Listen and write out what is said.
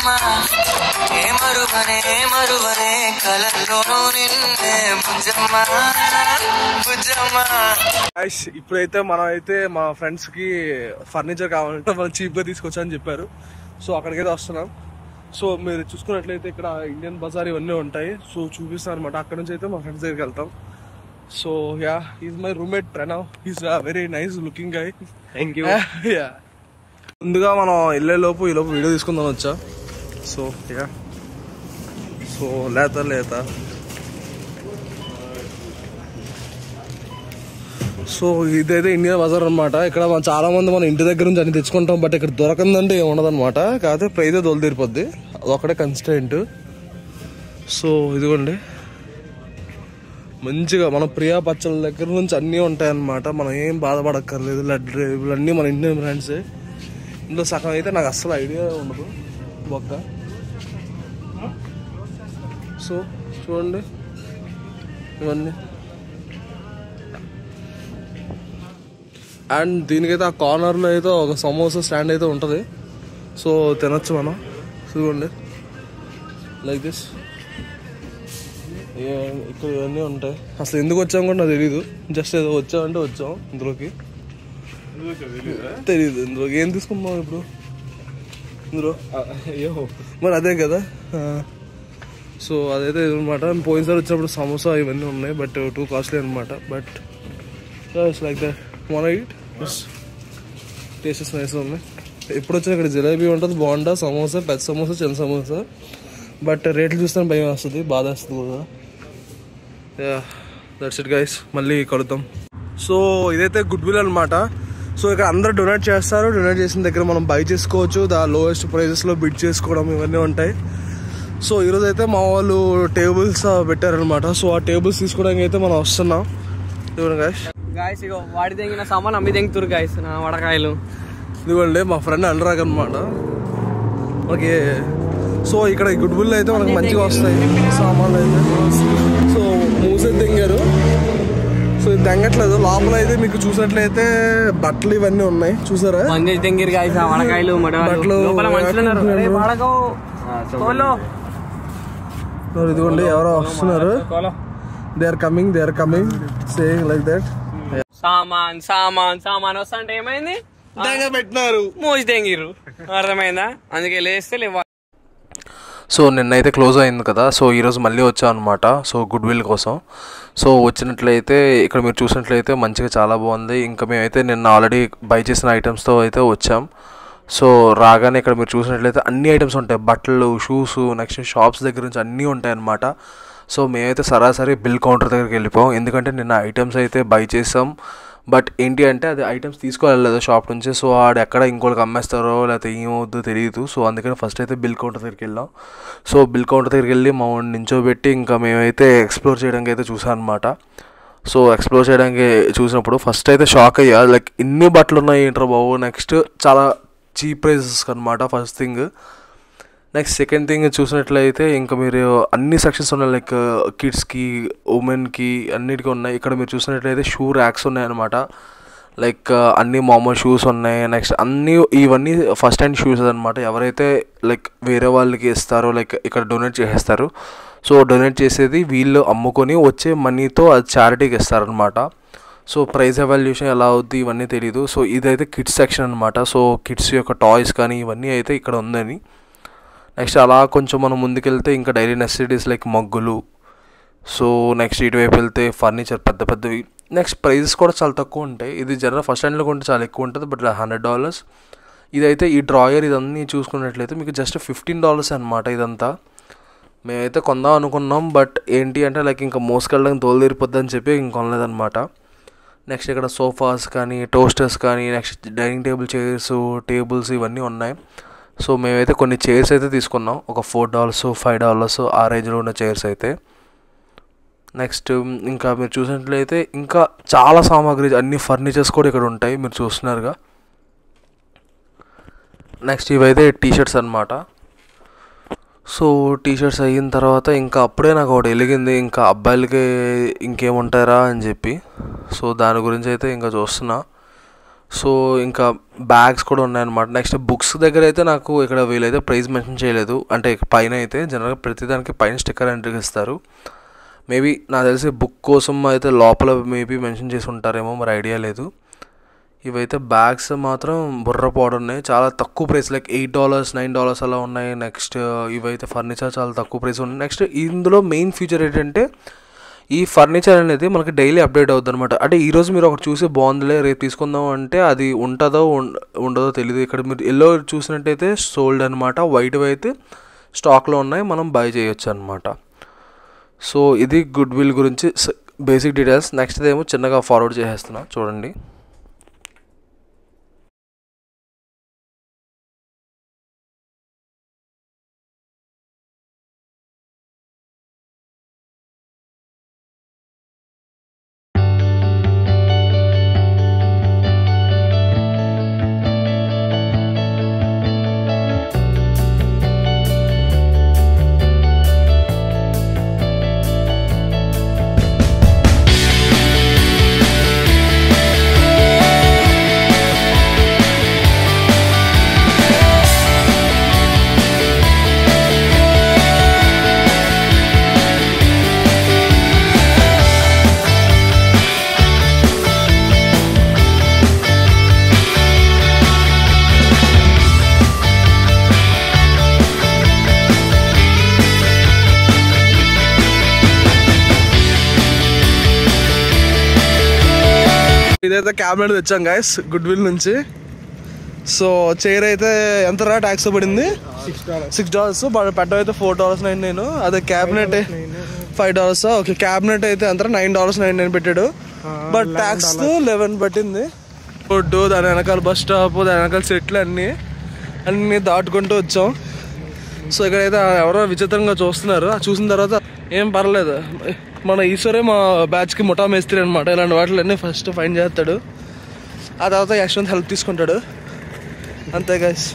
బుజ్జమ్మ ఏ మరువనే కలల్లోనూ నిన్నే బుజ్జమ్మ బుజ్జమ్మ. ఇప్పుడైతే మనం అయితే మా ఫ్రెండ్స్ కి ఫర్నిచర్ కావాలంటే మనం చీప్ గా తీసుకొచ్చా చెప్పారు. సో అక్కడికైతే వస్తున్నాం. సో మీరు చూసుకున్నట్లయితే ఇక్కడ ఇండియన్ బజార్ ఇవన్నీ ఉంటాయి. సో చూపిస్తాను అనమాట. అక్కడ నుంచి అయితే మా ఫ్రెండ్స్ దగ్గరికి వెళ్తాం. So yeah, is my roommate Pranav. Is very nice looking guy. Thank you. Yeah, ముందుగా మనం వెళ్ళే లోపు ఈ లోపు వీడియో తీసుకుందాం వచ్చా. సో యా, సో లేత సో ఇదైతే ఇండియన్ బజార్ అనమాట. ఇక్కడ మనం చాలా మంది మన ఇంటి దగ్గర నుంచి అన్ని తెచ్చుకుంటాం. బట్ ఇక్కడ దొరకందంటే ఏముండదు అనమాట. కాకపోతే ప్రైజ్ దొలు తీరిపోద్ది, అదొక్కటే కన్స్టెంట్. సో ఇదిగోండి, మంచిగా మన ప్రియా పచ్చళ్ళ దగ్గర నుంచి అన్నీ ఉంటాయి అన్నమాట. మనం ఏం బాధపడక్కర్లేదు. లడ్డు అన్నీ మన ఇండియన్ బ్రాండ్సే. ఇందులో సగం అయితే నాకు అస్సలు ఐడియా ఉండదు ఒక్క. సో చూడండి ఇవన్నీ. అండ్ దీనికైతే ఆ కార్నర్లో అయితే ఒక సమోసా స్టాండ్ అయితే ఉంటుంది. సో తినచ్చు మనం. చూడండి లైక్ దిస్. ఇక్కడ ఇవన్నీ ఉంటాయి. అసలు ఎందుకు వచ్చాము కూడా నాకు తెలీదు. జస్ట్ ఏదో వచ్చామంటే వచ్చాం. ఇందులోకి తెలీదు. ఇందులోకి ఏం తీసుకున్నాం ఇప్పుడు ఇందులో మరి అదే కదా. సో అదైతే ఇదనమాట. పోయినసారి వచ్చినప్పుడు సమోసా ఇవన్నీ ఉన్నాయి. బట్ టూ కాస్ట్లీ అనమాట. But it's like that. One eight tastes nice ఉన్నాయి. ఎప్పుడు వచ్చినా ఇక్కడ జిలేబీ ఉంటుంది, బోండా, సమోసా, పెద్ద సమోసా, చిన్న సమోసా. బట్ రేట్లు చూస్తే భయం వస్తుంది, బాధ వస్తుంది కూడా. దట్స్ ఇట్ గైస్, మళ్ళీ కలుద్దాం. సో ఇదైతే గుడ్ విల్ అనమాట. సో ఇక్కడ అందరూ డొనేట్ చేస్తారు. డొనేట్ చేసిన దగ్గర మనం బై చేసుకోవచ్చు. లోయెస్ట్ ప్రైజెస్లో బిడ్ చేసుకోవడం ఇవన్నీ ఉంటాయి. సో ఈరోజు అయితే మా వాళ్ళు టేబుల్స్ పెట్టారనమాట. సో ఆ టేబుల్స్ తీసుకోవడానికి అయితే మనం వస్తున్నాం. గాయస్ ఇగో వాడి తెంగిన సామాన్ అమ్మి తెంగుతురు గాయస్ నా వడకాయలు. ఇదిగోండి మా ఫ్రెండ్ అనురాగ్ అనమాట. ఓకే, సో ఇక్కడ గుడ్ విల్ అయితే మనకు మంచిగా వస్తాయి సామాన్లు అయితే. సో మూసే తెంగారు. సో ఇది తెంగట్లేదు. లోపల అయితే మీకు చూసినట్లయితే బట్టలు ఇవన్నీ ఉన్నాయి. చూసారా తెంగిరు గాయస్ ఆ వడకాయలు బట్టలు. ఇదిగోండి ఎవరో వస్తున్నారు. They are coming saying like that. సామాన్ వస్తా అంటే ఏమైంది, పెట్టినారు మోసి తెంగిరు. అర్థమైందా? అందుకే లేస్తే లేవా. సో నిన్నైతే క్లోజ్ అయింది కదా. సో ఈరోజు మళ్ళీ వచ్చాం అనమాట. సో గుడ్ విల్ కోసం. సో వచ్చినట్లయితే ఇక్కడ మీరు చూసినట్లయితే మంచిగా చాలా బాగుంది. ఇంకా మేమైతే నిన్న ఆల్రెడీ బై చేసిన ఐటమ్స్తో అయితే వచ్చాం. సో రాగానే ఇక్కడ మీరు చూసినట్లయితే అన్ని ఐటమ్స్ ఉంటాయి. బట్టలు, షూస్, నెక్స్ట్ షాప్స్ దగ్గర నుంచి అన్నీ ఉంటాయి అన్నమాట. సో మేమైతే సరాసరి బిల్ కౌంటర్ దగ్గరికి వెళ్ళిపోయాం. ఎందుకంటే నిన్న ఐటమ్స్ అయితే బై చేసాం. బట్ ఏంటి అంటే అది ఐటమ్స్ తీసుకోలేదు షాప్ నుంచి. సో ఆడు ఎక్కడ ఇంకోళ్ళకి అమ్మేస్తారో లేకపోతే ఏమవుద్దో తెలియదు. సో అందుకని ఫస్ట్ అయితే బిల్ కౌంటర్ దగ్గరికి వెళ్ళాం. సో బిల్ కౌంటర్ దగ్గరికి వెళ్ళి మా వాడిని నించోబెట్టి ఇంకా మేమైతే ఎక్స్ప్లోర్ చేయడానికి అయితే చూసాం అనమాట. సో ఎక్స్ప్లోర్ చేయడానికి చూసినప్పుడు ఫస్ట్ అయితే షాక్ అయ్యా. లైక్ ఇన్ని బట్టలు ఉన్నాయి ఏంట్రా బాబు. నెక్స్ట్ చాలా చీప్ ప్రైజెస్ అనమాట first thing. Next second thing చూసినట్లయితే ఇంకా మీరు అన్ని సెక్షన్స్ ఉన్నాయి. లైక్ కిడ్స్కి, ఉమెన్కి అన్నిటికీ ఉన్నాయి. ఇక్కడ మీరు చూసినట్లయితే షూ ర్యాక్స్ ఉన్నాయన్నమాట. లైక్ అన్ని మామూలు షూస్ ఉన్నాయి. నెక్స్ట్ ఇవన్నీ ఫస్ట్ హ్యాండ్ షూస్ అనమాట. ఎవరైతే లైక్ వేరే వాళ్ళకి ఇస్తారో లైక్ ఇక్కడ డొనేట్ చేసేస్తారు. సో డొనేట్ చేసేది వీళ్ళు అమ్ముకొని వచ్చే మనీతో అది చారిటీకి ఇస్తారనమాట. సో ప్రైస్ ఎవాల్యుయేషన్ ఎలా అవుద్ది ఇవన్నీ తెలీదు. సో ఇదైతే కిడ్స్ సెక్షన్ అనమాట. సో కిడ్స్ యొక్క టాయ్స్ కానీ ఇవన్నీ అయితే ఇక్కడ ఉందని. నెక్స్ట్ అలా కొంచెం మనం ముందుకెళ్తే ఇంకా డైలీ నెసెసిటీస్ లైక్ మగ్గులు. సో నెక్స్ట్ ఇటువైపు వెళ్తే ఫర్నిచర్ పెద్దవి. నెక్స్ట్ ప్రైజెస్ కూడా చాలా తక్కువ ఉంటాయి. ఇది జనరల్ ఫస్ట్ హ్యాండ్లో కొంటే చాలా ఎక్కువ ఉంటుంది. బట్ $100. ఇదైతే ఈ డ్రాయర్ ఇదన్నీ చూసుకున్నట్లయితే మీకు జస్ట్ $15 అనమాట. ఇదంతా మేమైతే కొందాం అనుకున్నాం. బట్ ఏంటి అంటే లైక్ ఇంకా మోసుకెళ్ళడానికి తోలు తీరిపోద్ది అని చెప్పి ఇంక కొనలేదన్నమాట. నెక్స్ట్ ఇక్కడ సోఫాస్ కానీ, టోస్టర్స్ కానీ, next dining table chairs, tables ఇవన్నీ ఉన్నాయి. సో మేమైతే కొన్ని చైర్స్ అయితే తీసుకున్నాం. ఒక $4, $5 ఆ రేంజ్లో ఉన్న చైర్స్ అయితే. నెక్స్ట్ ఇంకా మీరు చూసినట్లయితే ఇంకా చాలా సామాగ్రి, అన్ని ఫర్నిచర్స్ కూడా ఇక్కడ ఉంటాయి మీరు చూస్తున్నారుగా. నెక్స్ట్ ఇవైతే టీషర్ట్స్ అనమాట. సో టీషర్ట్స్ అయిన తర్వాత ఇంకా అప్పుడే నాకు ఒకటి వెలిగింది, ఇంకా అబ్బాయిలకి ఇంకేముంటారా అని చెప్పి. సో దాని గురించి అయితే ఇంకా చూస్తున్నా. సో ఇంకా బ్యాగ్స్ కూడా ఉన్నాయన్నమాట. నెక్స్ట్ బుక్స్ దగ్గర అయితే నాకు ఇక్కడ వీలైతే ప్రైస్ మెన్షన్ చేయలేదు. అంటే పైన అయితే జనరల్గా ప్రతిదానికి పైన స్టిక్కర్ ఎంట్రీ ఇస్తారు. మేబీ నాకు తెలిసి బుక్ కోసం అయితే లోపల మేబీ మెన్షన్ చేసి ఉంటారేమో, మరి ఐడియా లేదు. ఇవైతే బ్యాగ్స్ మాత్రం బుర్రపాడు ఉన్నాయి, చాలా తక్కువ ప్రైస్, లైక్ $8 $9 అలా ఉన్నాయి. నెక్స్ట్ ఇవైతే ఫర్నిచర్ చాలా తక్కువ ప్రైస్ ఉన్నాయి. నెక్స్ట్ ఇందులో మెయిన్ ఫీచర్ ఏంటంటే ఈ ఫర్నిచర్ అనేది మనకి డైలీ అప్డేట్ అవుతుంది అనమాట. అంటే ఈరోజు మీరు ఒకటి చూసి బాగుందిలే రేపు తీసుకుందాం అంటే అది ఉంటుందో ఉండదో తెలియదు. ఇక్కడ మీరు ఎల్లో చూసినట్టయితే సోల్డ్ అనమాట, వైట్ అయితే స్టాక్లో ఉన్నాయి, మనం బై చేయొచ్చు అనమాట. సో ఇది గుడ్ విల్ గురించి బేసిక్ డీటెయిల్స్. నెక్స్ట్ ఏమో చిన్నగా ఫార్వర్డ్ చేసేస్తున్నా చూడండి. ఇదైతే క్యాబినెట్ తెచ్చాం గైస్ గుడ్ విల్ నుంచి. సో చైర్ అయితే ఎంత రా ట్యాక్స్ పడింది? $6. పెట్ట అయితే $4.99. అదే క్యాబినెట్ $5. ఓకే, క్యాబినెట్ అయితే అంత $9.99 పెట్టాడు, బట్ ట్యాక్స్ 11 పట్టింది. ఫుడ్, దాని వెనకాల బస్ స్టాప్, దాని వెనకాల సెట్లు అన్నీ దాటుకుంటూ వచ్చాం. సో ఇక్కడైతే ఎవరో విచిత్రంగా చూస్తున్నారు. చూసిన తర్వాత ఏం పర్లేదు, మన ఈశ్వరే మా బ్యాచ్కి ముఠా మేస్త్రి అనమాట. ఇలాంటి వాటిలన్నీ ఫస్ట్ ఫైండ్ చేస్తాడు, ఆ తర్వాత యశ్వంత్ హెల్ప్ తీసుకుంటాడు, అంతే గైస్.